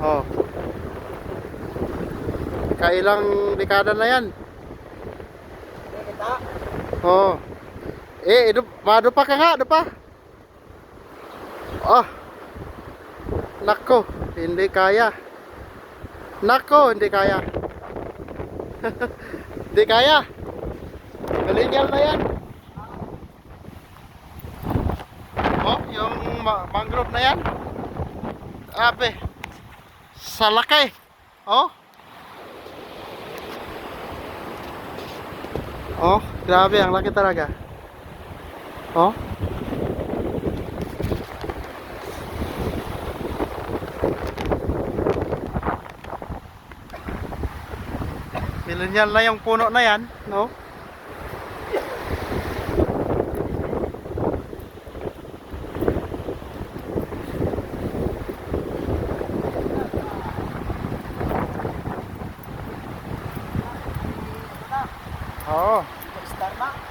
Oh. Kailang dekada na yan. Kita. Oh. Madupa ka nga, dupa. Oh. Nako, hindi kaya. Nako, hindi kaya. Hindi kaya. Kalinyal na yan. Oh, yung mangrove na yan. Ape. Sa laki. Oh. Oh, grabe, ang laki talaga. Oh. Millennial na yung puno na yan, no? Oo. Star na.